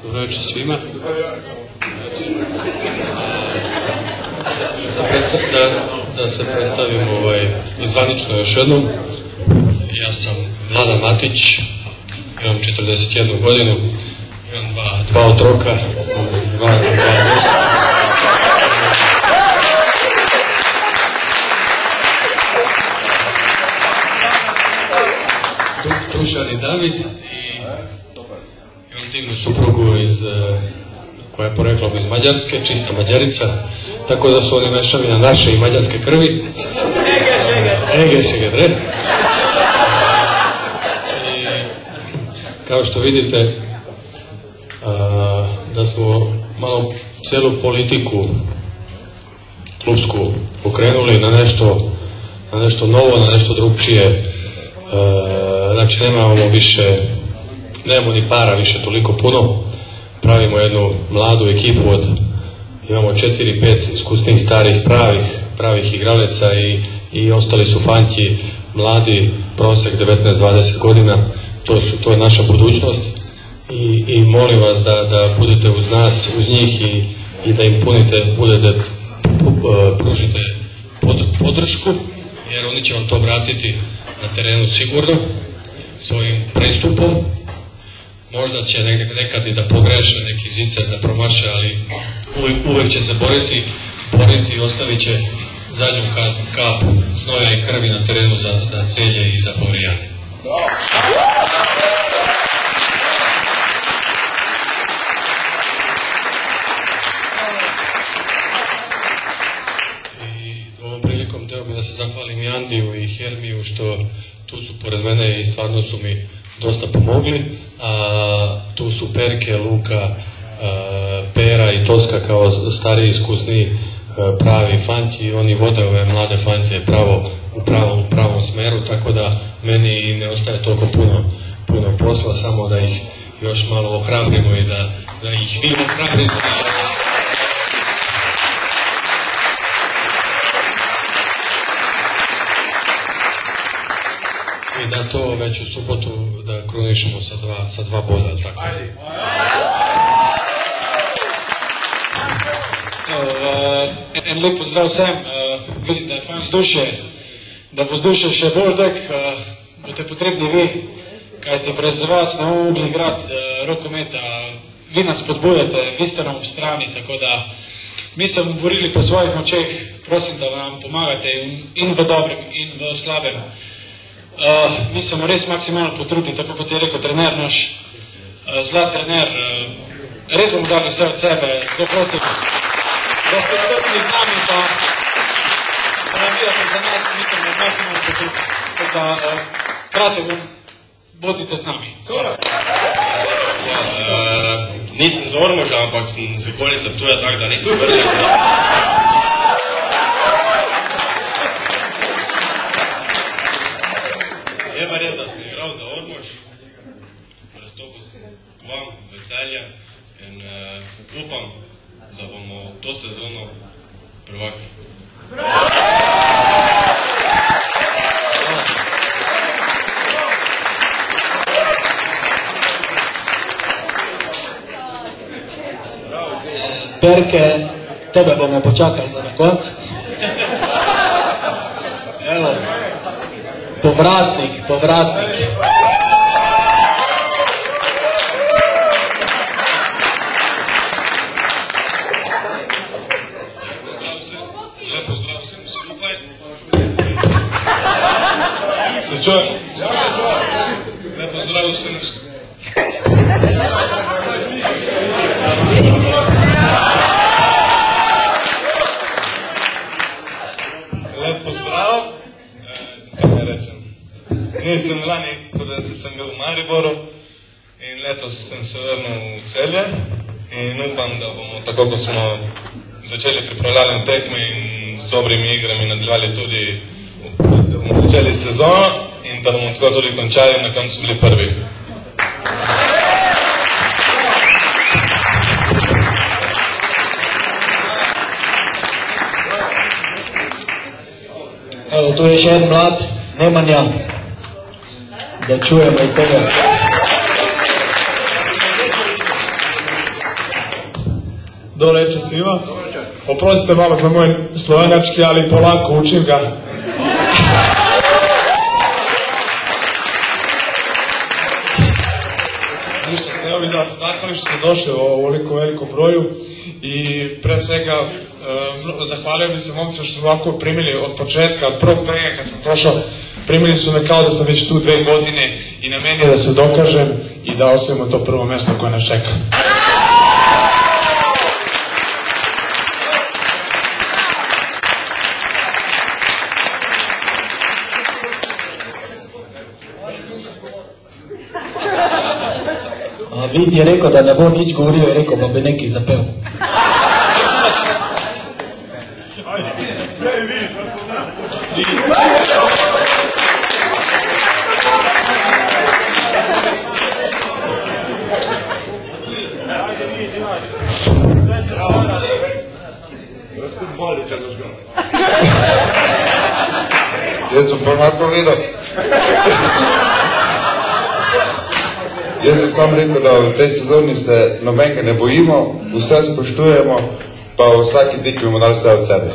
Dobro večer svima. Da se predstavim izvanično još jednom. Ja sam Vladan Matić, imam 41 godinu, imam dva otroka, dva djeca. Dušan i David i imam divnu suprugu koja je poreklom iz Mađarske, čista Mađarica, tako da su oni mešavina naše i mađarske krvi. Ege šegedre. I kao što vidite, da smo malo celu politiku klubsku okrenuli na nešto novo, na nešto drugčije. Znači nemamo ni para više toliko puno, pravimo jednu mladu ekipu imamo 4-5 iskusnih starih pravih igraleca i ostali su fanti mladi, prosek 19-20 godina, to je naša budućnost i molim vas da budete uz nas, uz njih i da im pružite podršku, jer oni će vam to vratiti na terenu sigurno svojim pristupom. Možda će nekad i da pogreše, neki zicer da promaše, ali uvek će se boriti i ostavit će zadnju kapu znoja i krvi na terenu za Celje i za Florijane. I ovom prilikom hteo bih da se zahvalim i Andiju i Hermiju što tu su pored mene i stvarno su mi dosta pomogli. Tu su Perke, Luka, Pera i Toska kao stariji, iskusni, pravi fanti. Oni vode ove mlade fantije u pravom smeru, tako da meni ne ostaje toliko puno posla, samo da ih još malo ohrabrimo i da ih vi ohrabrite. I da to već u subotu da krunišemo sa dva boda, ali tako? Ajde! En lep pozdrav vsem, vidim, da je fajn vzdušje, da bo vzdušje še bolj tak, boste potrebni vi, kajti brez vas ne bomo mogli igrati rokometa, vi nas spodbujate, vi ste nam ob strani, tako da mi se bomo borili po svojih močeh, prosim, da nam pomagate in v dobrem in v slabem. Mi se bomo res maksimalno potrudili, tako kot je rekel trener naš, zlat trener, res bomo dali vse od sebe, zelo prosim, da ste strpni z nami, pa navijate za nas, mi se bomo maksimalno potrudili, tako da krate bodite z nami. Nisem z Ormoža, ampak sem z okolice Ptuja, tako da nisem vrljen. Je pa res, da sem igral za Ormož, prestopil sem k vam v Celje in upam, da bomo to sezono prvaki. Perke, tebe bomo počakali za na konc. Evo, povratnik. Lepo zdrav vsem skupaj. Se čujem? Lepo zdrav vsem skupaj. Lepo zdrav. Kaj ne rečem? Nisem lani, kot da sem bil v Mariboru in letos sem se vrnil v Celje in upam, da bomo tako, kot smo začeli pripravljalne tekme in s dobrimi igrami nadaljevali tudi, da bomo začeli sezono in da bomo tako tudi končali in na koncu bili prvi. Evo, tu je še en mlad, Nemanja, da čujemo od tega. Dobro večer svima. Oprostite malo za moj slovenački, ali polako učim ga. Ništa, evo bih da vas zahvalim što ste došli u ovoliko velikom broju i pre svega zahvalio bih se momcima što su ovako primili od početka, od prvog treninga kad sam došao, primili su me kao da sam već tu 2 godine i na meni je da se dokažem i da osvojimo to prvo mesto koje nas čeka. A Vid je rekao da ne bo nič govorio, je rekao pa bi neki zapel. Jaz sem prvo povedal. Jaz sem sam rekel, da v tej sezoni se nobenega ne bojimo, vse spoštujemo, pa v vsaki tekmi bomo dali vse od sebe.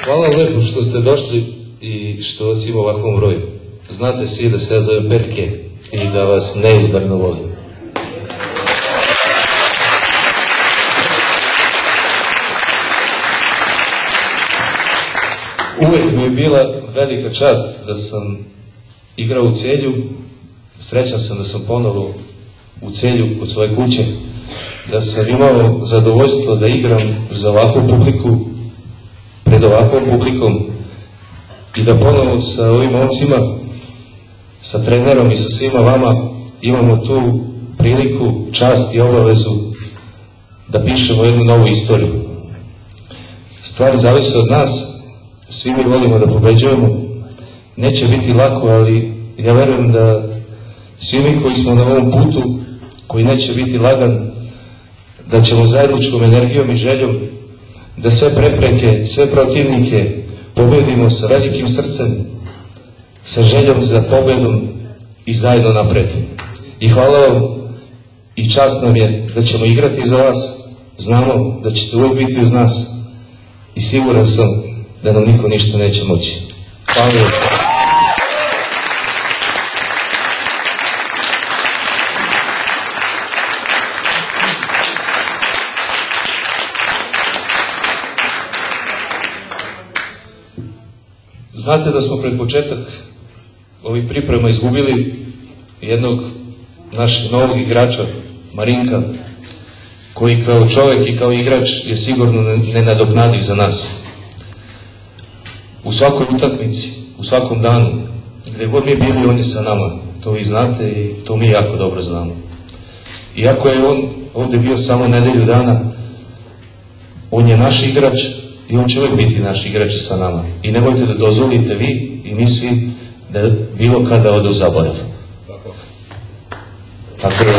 Hvala lepo što ste došli i što vas ima u ovakvom broju. Znate svi da se ja zovem Berke i da vas neizmerno volim. Uvijek mi je bila velika čast da sam igrao u Celju. Srećan sam da sam ponovo u Celju kod svoje kuće, da sam imao zadovoljstvo da igram za ovakvu publiku, pred ovakvom publikom i da ponovo sa ovim momcima, sa trenerom i sa svima vama imamo tu priliku, čast i obavezu da pišemo jednu novu istoriju. Stvari zavise od nas, svi mi volimo da pobeđujemo, neće biti lako, ali ja verujem da svi mi koji smo na ovom putu, koji neće biti lagan, da ćemo zajedničkom energijom i željom da sve prepreke, sve protivnike pobedimo sa velikim srcem, sa željom za pobedom i zajedno napred. I hvala vam i čast nam je da ćemo igrati za vas, znamo da ćete uvijek biti uz nas i siguran sam da nam niko ništa neće moći. Hvala vam. Znate da smo pred početak ovih priprema izgubili jednog našeg novog igrača, Marinka, koji kao čovjek i kao igrač je sigurno nenadoknadiv za nas. U svakoj utakmici, u svakom danu, gdje god mi bili, on je sa nama. To vi znate i to mi jako dobro znamo. Iako je on ovdje bio samo nedelju dana, on je naš igrač i on će uvijek biti naš igrač sa nama. I nemojte da dozvolite vi i mi svi da bilo kada ode u zaborav. Tako da...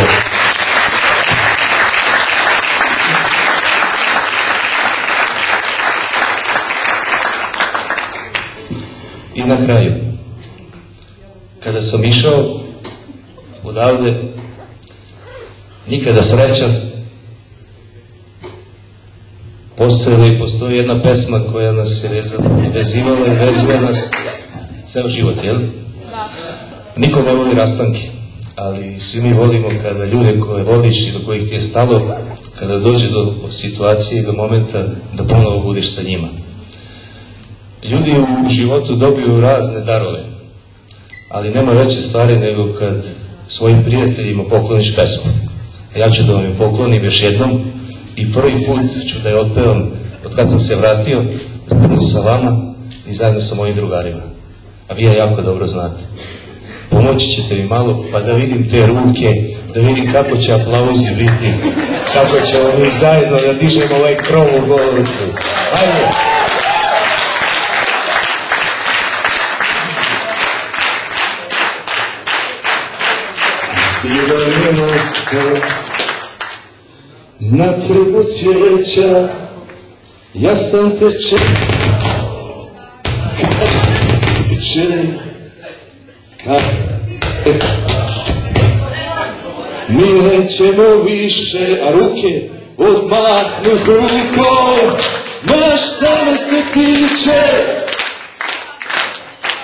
I na kraju, kada sam išao odavde, nikada srećan, postoji jedna pesma koja nas je vezivala i vezuje nas ceo život, jel? Niko ne voli rastanke, ali svi mi volimo kada ljude koje voliš i do kojih ti je stalo, kada dođe do situacije i do momenta da ponovo budeš sa njima. Ljudi u životu dobiju razne darove, ali nema veće stvari nego kad svojim prijateljima pokloniš pesmu. Ja ću da vam je poklonim još jednom i prvi put ću da je otpevam od kad sam se vratio zajedno sa vama i zajedno sa mojim drugarima. A vi je jako dobro znate. Pomoći ćete mi malo pa da vidim te ruke, da vidim kako će aplauzi biti, kako ćemo mi zajedno da dižemo ovaj krov u Golovicu. Ajde! Ivanjeno se na trgu cvijeća, ja sam te čekao, mi nećemo više, a ruke odmahnu rukom, ma šta me se tiče,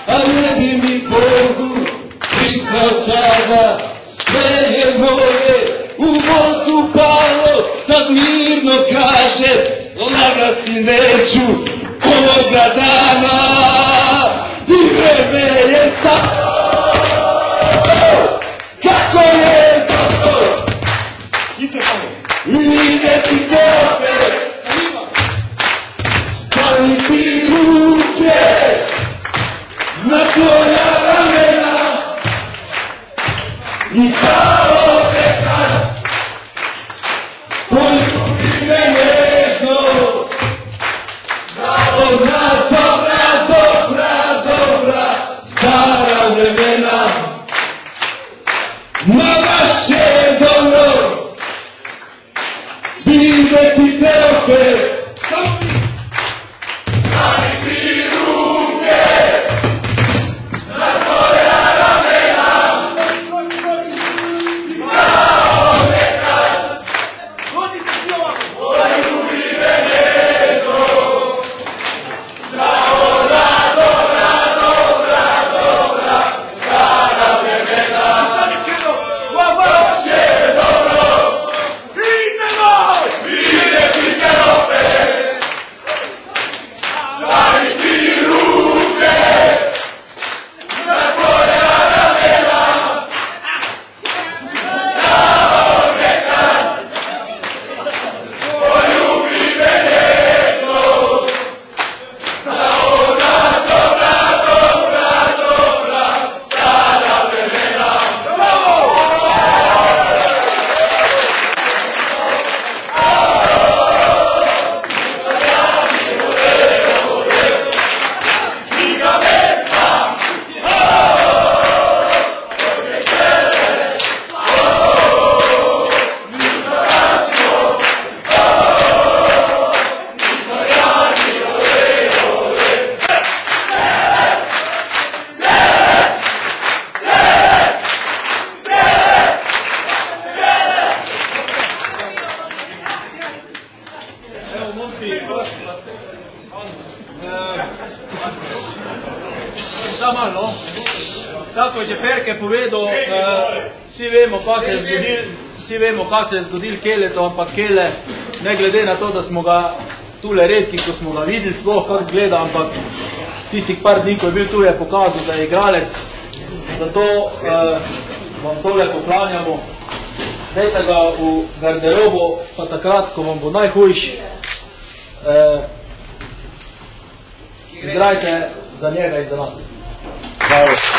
a ne bi mi Bogu priznao kada sve je moje u vodu palo, sad mirno kaže, lagati neću ovoga dana, i vreme je sad, kako je dobro, vidjeti tebe, staviti ruke na tvoja ramena, i kao nekad, poljubi me nežno, dobra, dobra, dobra, dobra, stara vremena, ma baš će dobro, vidjeti te opet, staviti ruke na tvoja ramena, i kao nekad, poljubi me nežno, dobra, dobra, dobra, dobra, stara vremena, ma baš će dobro, vidjeti te opet, staviti ruke na tvoja ramena, kao nekad, poljubi me nežno, dobra, dobra, dobra, dobra, stara vremena. Tako je že Perke povedal, vsi vemo, kaj se je zgodil Keletu, ampak Kele, ne glede na to, da smo ga tule redki, ko smo ga videli sploh, kako izgleda, ampak tistih par dni, ko je bil tu, je pokazal, da je igralec. Zato vam tole poklanjamo. Dajte ga v garderobo, pa takrat, ko vam bo najhujš, igrajte za njega in za nas. Hvala.